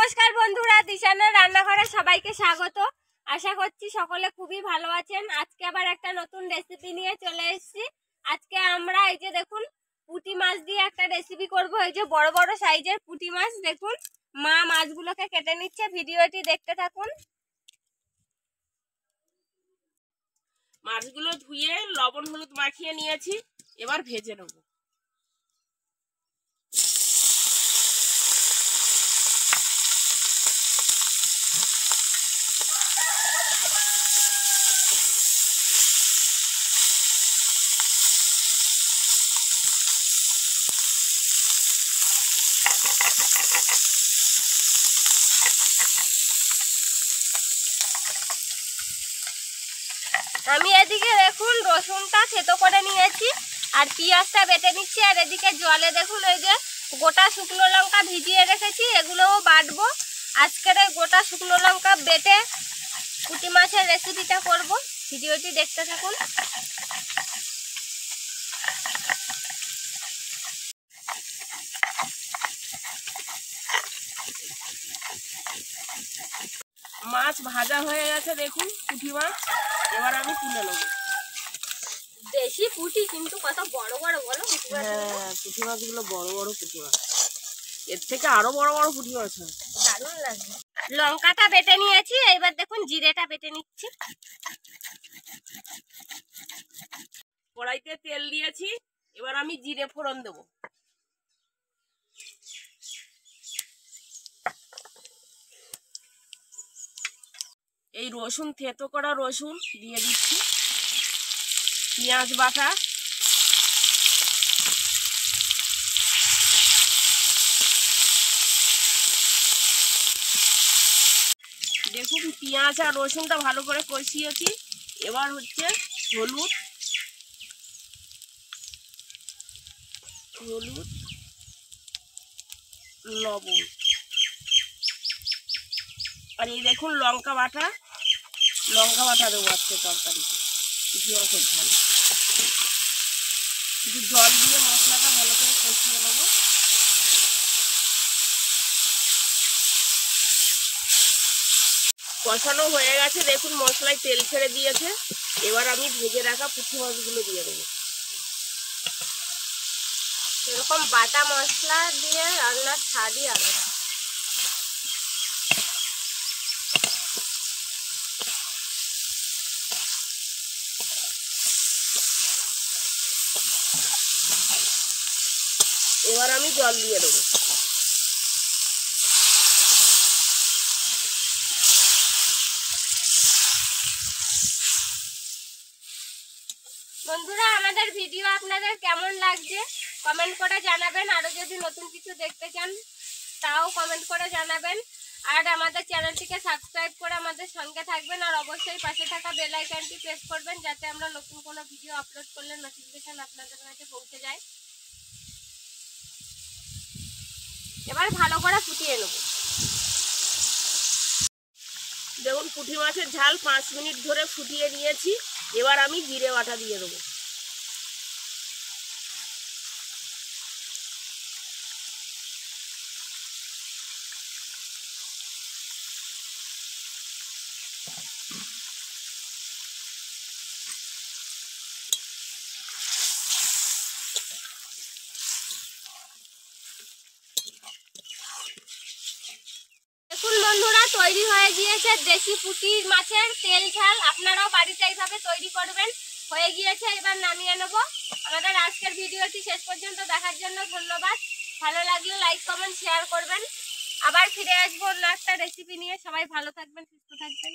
নমস্কার বন্ধুরা, দিশানের রান্নাঘরে সবাইকে স্বাগত। আশা করছি সকলে খুবই ভালো আছেন। আজকে আবার একটা নতুন রেসিপি নিয়ে চলে এসেছি। আজকে আমরা এই যে দেখুন পুঁটি মাছ দিয়ে একটা রেসিপি করব। এই যে বড় বড় সাইজের পুঁটি মাছ, দেখুন মা মাছগুলোকে কেটে নিচ্ছে। ভিডিওটি দেখতে থাকুন। মাছগুলো ধুয়ে লবণ হলুদ মাখিয়ে নিয়েছি, এবার ভেজে নেব। আমি এদিকে দেখুন রসুনটা থেতো করে নিয়েছি আর পেঁয়াজটা বেটে নিচ্ছি। আর এদিকে জলে দেখুন এই যে গোটা শুকনো লঙ্কা ভিজিয়ে রেখেছি, এগুলোও বাটবো। আজকের এই গোটা শুকনো লঙ্কা বেটে পুঁটি মাছের রেসিপিটা করব। ভিডিওটি দেখতে থাকুন। মাছ ভাজা হয়ে গেছে, দেখুন পুঁটি মাছ। এবার আমি তুলে নেব। দেশি পুঁটি কিন্তু কত বড় বড় বলো। হ্যাঁ, পুঁটি মাছগুলো বড় বড় পুঁটি মাছ, এর থেকে আরো বড় বড় পুঁটি মাছ হয়। দারুণ লাগবে। লঙ্কাটা বেটে নিয়েছি, এবার দেখুন জিরেটা বেটে নিচ্ছি। কড়াইতে তেল দিয়েছি, এবার আমি জিরে ফোড়ন দেব। এই রসুন থেতো করা রসুন দিয়ে দিচ্ছি, পেঁয়াজ বাটা, দেখুন পেঁয়াজ আর রসুনটা ভালো করে কষিয়েছি। এবার হচ্ছে হলুদ, লবণ, আর এই দেখুন লঙ্কা বাটা দেবো আজকে তরকারিতে। কিছু মাছের ঝাল, কিছু জল দিয়ে মশলাটা ভালো করে কষিয়ে নেবো। কষানো হয়ে গেছে, দেখুন মশলায় তেল ছেড়ে দিয়েছে। এবার আমি ভেজে রাখা পুঁটি মাছগুলো দিয়ে দেবো। এরকম বাটা মশলা দিয়ে রান্নার স্বাদই আলাদা। এবার আমি জল দিয়ে দেবো। বন্ধুরা, আমাদের ভিডিও আপনাদের কেমন লাগছে কমেন্ট করে জানাবেন। আরো যদি নতুন কিছু দেখতে চান তাও কমেন্ট করে জানাবেন। আর আমাদের চ্যানেলটিকে সাবস্ক্রাইব করে আমাদের সঙ্গে থাকবেন। আর অবশ্যই পাশে থাকা বেল আইকনটি প্রেস করবেন, যাতে আমরা নতুন কোনো ভিডিও আপলোড করলে নোটিফিকেশন আপনাদের কাছে পৌঁছে যায়। এবার ভালো করে ফুটিয়ে নেব। দেখুন পুঁটি মাছের ঝাল 5 মিনিট ধরে ফুটিয়ে নিয়েছি। এবার আমি জিরে বাটা দিয়ে দেবো। দেখুন বন্ধুরা, তৈরি হয়ে গিয়েছে দেশি পুঁটি মাছের তেল ঝাল। আপনারাও বাড়িতে এইভাবে তৈরি করবেন। হয়ে গিয়েছে, এবার নামিয়ে নেব। আমাদের আজকের ভিডিওটি শেষ পর্যন্ত দেখার জন্য ধন্যবাদ। ভালো লাগলে লাইক কমেন্ট শেয়ার করবেন। আবার ফিরে আসবো অন্য একটা রেসিপি নিয়ে। সবাই ভালো থাকবেন, সুস্থ থাকবেন।